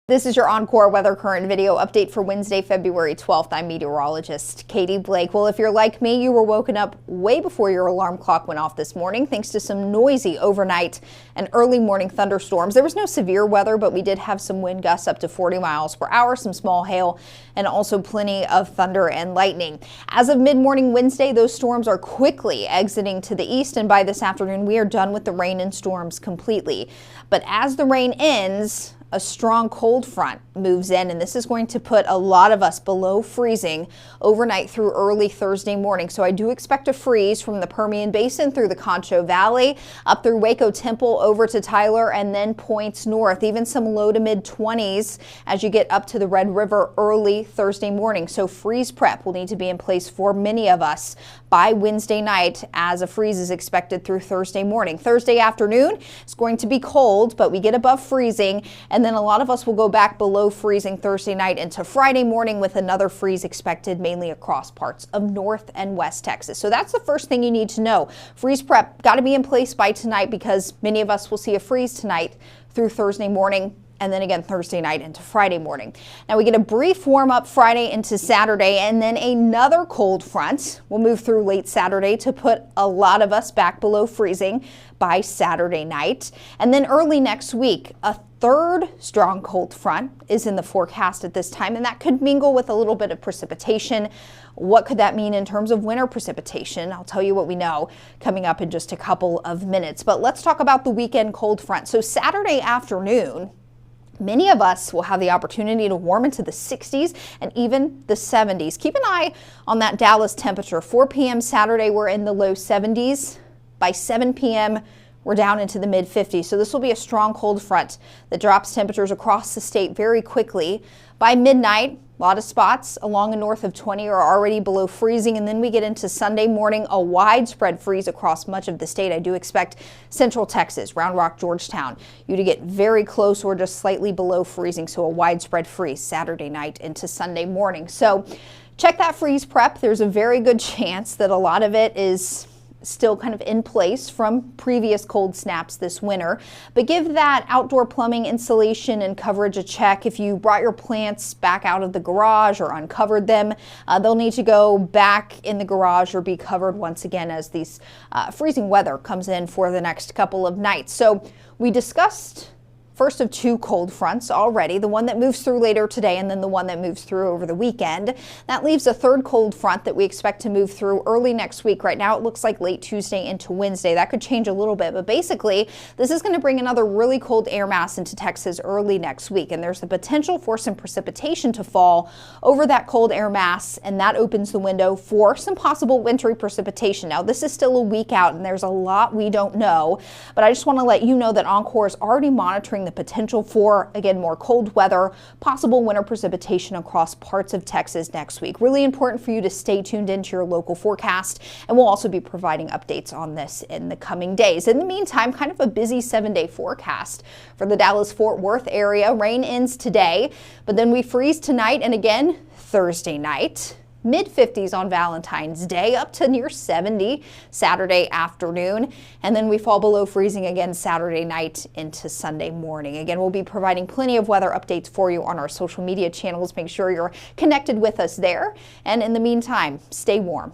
This is your Oncor Weather Current video update for Wednesday, February 12th. I'm meteorologist Kaiti Blake. Well, if you're like me, you were woken up way before your alarm clock went off this morning thanks to some noisy overnight and early morning thunderstorms. There was no severe weather, but we did have some wind gusts up to 40 miles per hour, some small hail, and also plenty of thunder and lightning. As of mid-morning Wednesday, those storms are quickly exiting to the east, and by this afternoon, we are done with the rain and storms completely. But as the rain ends, a strong cold front moves in, and this is going to put a lot of us below freezing overnight through early Thursday morning. So I do expect a freeze from the Permian Basin through the Concho Valley, up through Waco Temple, over to Tyler, and then points north, even some low to mid 20s as you get up to the Red River early Thursday morning. So freeze prep will need to be in place for many of us by Wednesday night, as a freeze is expected through Thursday morning. Thursday afternoon, it's going to be cold, but we get above freezing, and then a lot of us will go back below freezing Thursday night into Friday morning, with another freeze expected mainly across parts of North and West Texas. So that's the first thing you need to know. Freeze prep got to be in place by tonight, because many of us will see a freeze tonight through Thursday morning, and then again Thursday night into Friday morning. Now we get a brief warm up Friday into Saturday, and then another cold front will move through late Saturday to put a lot of us back below freezing by Saturday night. And then early next week, a third strong cold front is in the forecast at this time, and that could mingle with a little bit of precipitation. What could that mean in terms of winter precipitation? I'll tell you what we know coming up in just a couple of minutes. But let's talk about the weekend cold front. So Saturday afternoon, many of us will have the opportunity to warm into the 60s and even the 70s. Keep an eye on that Dallas temperature. 4 p.m. Saturday, we're in the low 70s. By 7 p.m., we're down into the mid 50s. So this will be a strong cold front that drops temperatures across the state very quickly. By midnight, a lot of spots along and north of 20 are already below freezing, and then we get into Sunday morning, a widespread freeze across much of the state. I do expect central Texas, Round Rock, Georgetown, you to get very close or just slightly below freezing, so a widespread freeze Saturday night into Sunday morning. So check that freeze prep. There's a very good chance that a lot of it is still kind of in place from previous cold snaps this winter, but give that outdoor plumbing insulation and coverage a check. If you brought your plants back out of the garage or uncovered them, they'll need to go back in the garage or be covered once again as these freezing weather comes in for the next couple of nights. So we discussed first of two cold fronts already, the one that moves through later today and then the one that moves through over the weekend. That leaves a third cold front that we expect to move through early next week. Right now it looks like late Tuesday into Wednesday. That could change a little bit, but basically this is going to bring another really cold air mass into Texas early next week, and there's the potential for some precipitation to fall over that cold air mass, and that opens the window for some possible wintry precipitation. Now this is still a week out and there's a lot we don't know, but I just want to let you know that Oncor is already monitoring the potential for, again, more cold weather, possible winter precipitation across parts of Texas next week. Really important for you to stay tuned into your local forecast, and we'll also be providing updates on this in the coming days. In the meantime, kind of a busy 7-day forecast for the Dallas-Fort Worth area. Rain ends today, but then we freeze tonight and again Thursday night. Mid-50s on Valentine's Day, up to near 70 Saturday afternoon, and then we fall below freezing again Saturday night into Sunday morning. Again, we'll be providing plenty of weather updates for you on our social media channels. Make sure you're connected with us there, and in the meantime, stay warm.